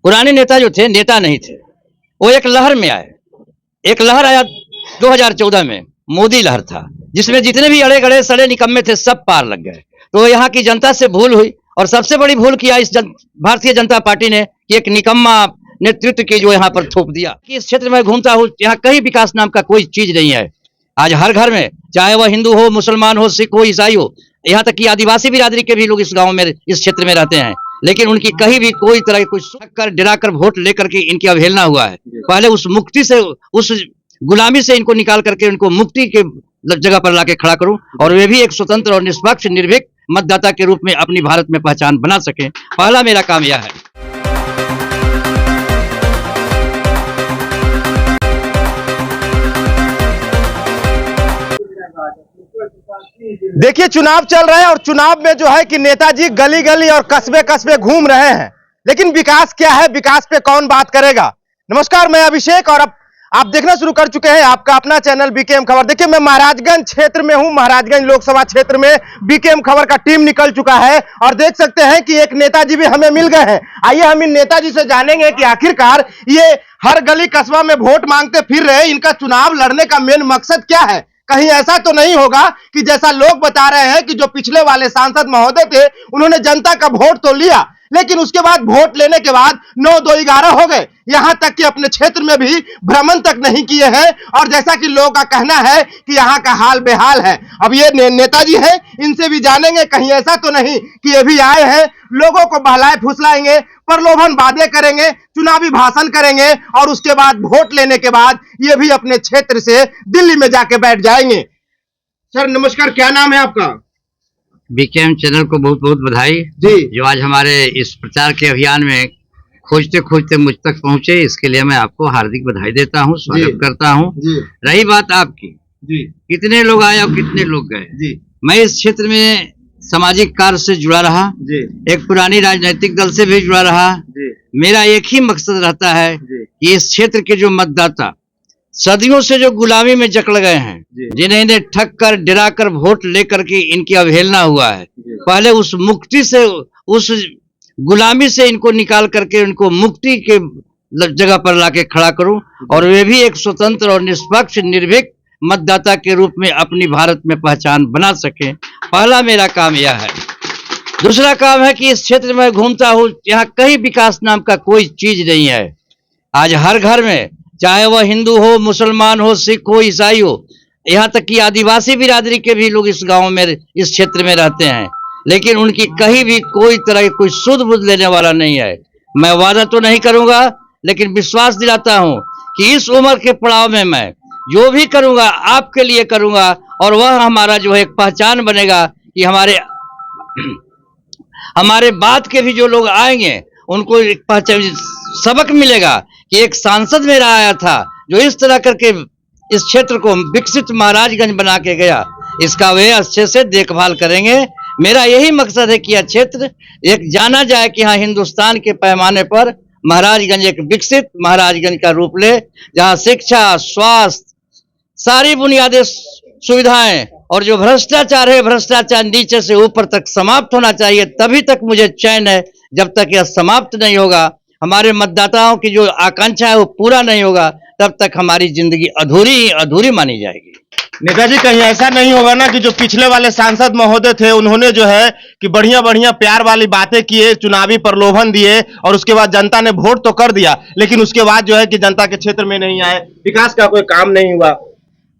पुराने नेता जो थे नेता नहीं थे, वो एक लहर में आए। एक लहर आया 2014 में, मोदी लहर था, जिसमें जितने भी अड़े गड़े सड़े निकम्मे थे सब पार लग गए। तो यहाँ की जनता से भूल हुई और सबसे बड़ी भूल किया भारतीय जनता पार्टी ने कि एक निकम्मा नेतृत्व की जो यहाँ पर थोप दिया। कि इस क्षेत्र में घूमता हूँ, यहाँ कहीं विकास नाम का कोई चीज नहीं है। आज हर घर में, चाहे वह हिंदू हो, मुसलमान हो, सिख हो, ईसाई हो, यहाँ तक कि आदिवासी बिरादरी के भी लोग इस गांव में, इस क्षेत्र में रहते हैं, लेकिन उनकी कहीं भी कोई तरह की कुछ डरा कर वोट लेकर के इनकी अवहेलना हुआ है। पहले उस मुक्ति से, उस गुलामी से इनको निकाल करके इनको मुक्ति के जगह पर लाके खड़ा करूं और वे भी एक स्वतंत्र और निष्पक्ष निर्भीक मतदाता के रूप में अपनी भारत में पहचान बना सके। पहला मेरा काम यह है। देखिए, चुनाव चल रहा है और चुनाव में जो है कि नेताजी गली गली और कस्बे कस्बे घूम रहे हैं, लेकिन विकास क्या है, विकास पे कौन बात करेगा। नमस्कार, मैं अभिषेक और अब आप देखना शुरू कर चुके हैं आपका अपना चैनल बीकेएम खबर। देखिए, मैं महाराजगंज क्षेत्र में हूं। महाराजगंज लोकसभा क्षेत्र में बीकेएम खबर का टीम निकल चुका है और देख सकते हैं कि एक नेताजी भी हमें मिल गए हैं। आइए हम इन नेताजी से जानेंगे कि आखिरकार ये हर गली कस्बा में वोट मांगते फिर रहे, इनका चुनाव लड़ने का मेन मकसद क्या है। कहीं ऐसा तो नहीं होगा कि जैसा लोग बता रहे हैं कि जो पिछले वाले सांसद महोदय थे उन्होंने जनता का वोट तो लिया, लेकिन उसके बाद वोट लेने के बाद 9-2-11 हो गए, यहां तक कि अपने क्षेत्र में भी भ्रमण तक नहीं किए हैं। और जैसा कि लोगों का कहना है कि यहां का हाल बेहाल है। अब ये नेताजी हैं, इनसे भी जानेंगे कहीं ऐसा तो नहीं कि ये भी आए हैं लोगों को बहलाए फुसलाएंगे, प्रलोभन वादे करेंगे, चुनावी भाषण करेंगे और उसके बाद वोट लेने के बाद ये भी अपने क्षेत्र से दिल्ली में जाके बैठ जाएंगे। सर नमस्कार, क्या नाम है आपका? बीकेएम चैनल को बहुत बहुत बधाई जी। जो आज हमारे इस प्रचार के अभियान में खोजते खोजते मुझ तक पहुंचे, इसके लिए मैं आपको हार्दिक बधाई देता हूं, स्वागत करता हूं। रही बात आपकी जी, कितने लोग आए और कितने लोग गए जी, मैं इस क्षेत्र में सामाजिक कार्य से जुड़ा रहा जी, एक पुरानी राजनीतिक दल से भी जुड़ा रहा। जी, मेरा एक ही मकसद रहता है जी, कि इस क्षेत्र के जो मतदाता सदियों से जो गुलामी में जकड़ गए हैं, जिन्हें इन्हें ठग कर डरा कर वोट लेकर के इनकी अवहेलना हुआ है, पहले उस मुक्ति से, उस गुलामी से इनको निकाल करके इनको मुक्ति के जगह पर लाके खड़ा करूं और वे भी एक स्वतंत्र और निष्पक्ष निर्भीक मतदाता के रूप में अपनी भारत में पहचान बना सके। पहला मेरा काम यह है। दूसरा काम है कि इस क्षेत्र में घूमता हूं, यहाँ कहीं विकास नाम का कोई चीज नहीं है। आज हर घर में, चाहे वह हिंदू हो, मुसलमान हो, सिख हो, ईसाई हो, यहाँ तक कि आदिवासी बिरादरी के भी लोग इस गांव में, इस क्षेत्र में रहते हैं, लेकिन उनकी कहीं भी कोई तरह की कोई सुध बुध लेने वाला नहीं है। मैं वादा तो नहीं करूंगा, लेकिन विश्वास दिलाता हूं कि इस उम्र के पड़ाव में मैं जो भी करूंगा आपके लिए करूंगा और वह हमारा जो है एक पहचान बनेगा कि हमारे बाद के भी जो लोग आएंगे उनको एक पहचान, सबक मिलेगा कि एक सांसद मेरा आया था जो इस तरह करके इस क्षेत्र को विकसित महाराजगंज बना के गया, इसका वे अच्छे से देखभाल करेंगे। मेरा यही मकसद है कि यह क्षेत्र एक जाना जाए कि हाँ, हिंदुस्तान के पैमाने पर महाराजगंज एक विकसित महाराजगंज का रूप ले, जहाँ शिक्षा, स्वास्थ्य, सारी बुनियादी सुविधाएं और जो भ्रष्टाचार है, भ्रष्टाचार नीचे से ऊपर तक समाप्त होना चाहिए। तभी तक मुझे चैन है। जब तक यह समाप्त नहीं होगा, हमारे मतदाताओं की जो आकांक्षा है वो पूरा नहीं होगा, तब तक हमारी जिंदगी अधूरी मानी जाएगी। नेताजी, कहीं ऐसा नहीं होगा ना कि जो पिछले वाले सांसद महोदय थे उन्होंने जो है कि बढ़िया बढ़िया प्यार वाली बातें किए, चुनावी प्रलोभन दिए और उसके बाद जनता ने वोट तो कर दिया, लेकिन उसके बाद जो है कि जनता के क्षेत्र में नहीं आए, विकास का कोई काम नहीं हुआ।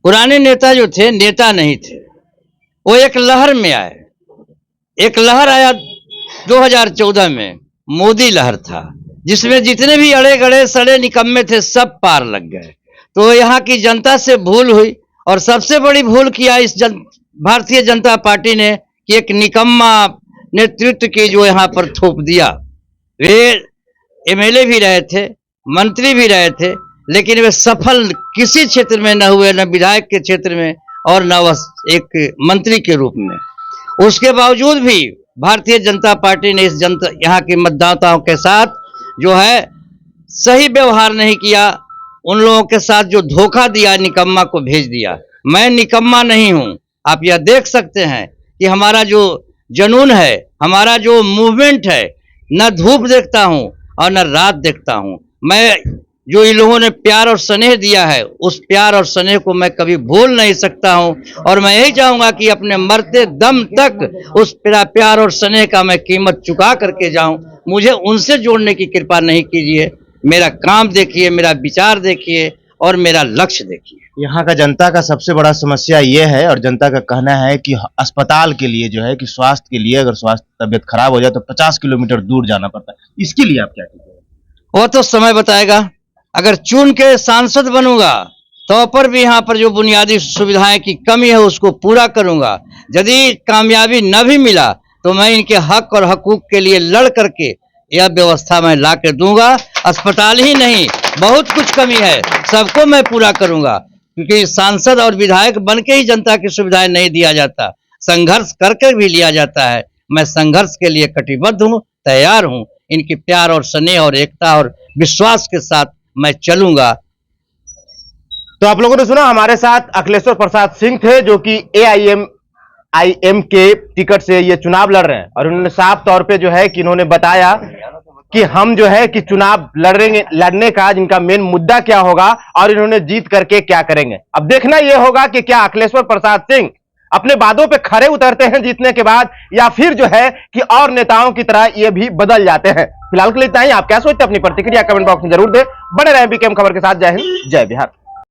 पुराने नेता जो थे नेता नहीं थे, वो एक लहर में आए। एक लहर आया 2014 में, मोदी लहर था, जिसमें जितने भी अड़े गड़े सड़े निकम्मे थे सब पार लग गए। तो यहाँ की जनता से भूल हुई और सबसे बड़ी भूल किया भारतीय जनता पार्टी ने कि एक निकम्मा नेतृत्व की जो यहाँ पर थोप दिया। वे एमएलए भी रहे थे, मंत्री भी रहे थे, लेकिन वे सफल किसी क्षेत्र में न हुए, न विधायक के क्षेत्र में और न वह एक मंत्री के रूप में। उसके बावजूद भी भारतीय जनता पार्टी ने इस यहाँ के मतदाताओं के साथ जो है सही व्यवहार नहीं किया। उन लोगों के साथ जो धोखा दिया, निकम्मा को भेज दिया। मैं निकम्मा नहीं हूं। आप यह देख सकते हैं कि हमारा जो जुनून है, हमारा जो मूवमेंट है, न धूप देखता हूं और न रात देखता हूँ। मैं जो इन लोगों ने प्यार और स्नेह दिया है, उस प्यार और स्नेह को मैं कभी भूल नहीं सकता हूँ। और मैं यही चाहूंगा कि अपने मरते दम तक उस प्यार और स्नेह का मैं कीमत चुका करके जाऊं। मुझे उनसे जोड़ने की कृपा नहीं कीजिए। मेरा काम देखिए, मेरा विचार देखिए और मेरा लक्ष्य देखिए। यहाँ का जनता का सबसे बड़ा समस्या ये है और जनता का कहना है कि अस्पताल के लिए जो है कि स्वास्थ्य के लिए अगर स्वास्थ्य तबियत खराब हो जाए तो 50 किलोमीटर दूर जाना पड़ता है। इसके लिए आप क्या कहेंगे? वो तो समय बताएगा। अगर चुन के सांसद बनूंगा तो पर भी यहाँ पर जो बुनियादी सुविधाएं की कमी है उसको पूरा करूंगा। यदि कामयाबी न भी मिला तो मैं इनके हक और हकूक के लिए लड़ करके यह व्यवस्था मैं ला के दूंगा। अस्पताल ही नहीं, बहुत कुछ कमी है, सबको मैं पूरा करूंगा। क्योंकि सांसद और विधायक बन के ही जनता की सुविधाएं नहीं दिया जाता, संघर्ष करके भी लिया जाता है। मैं संघर्ष के लिए कटिबद्ध हूँ, तैयार हूँ। इनकी प्यार और स्नेह और एकता और विश्वास के साथ मैं चलूंगा। तो आप लोगों ने सुना, हमारे साथ अखिलेश्वर प्रसाद सिंह थे जो कि AIM के टिकट से ये चुनाव लड़ रहे हैं और उन्होंने साफ तौर पे जो है कि इन्होंने बताया कि हम जो है कि चुनाव लड़ने का जिनका मेन मुद्दा क्या होगा और इन्होंने जीत करके क्या करेंगे। अब देखना यह होगा कि क्या अखिलेश्वर प्रसाद सिंह अपने वादों पे खरे उतरते हैं जीतने के बाद या फिर जो है कि और नेताओं की तरह ये भी बदल जाते हैं। फिलहाल के लिए इतना ही। आप क्या सोचते हैं अपनी प्रतिक्रिया कमेंट बॉक्स में जरूर दें। बने रहें बीकेएम खबर के साथ। जय हिंद, जय बिहार।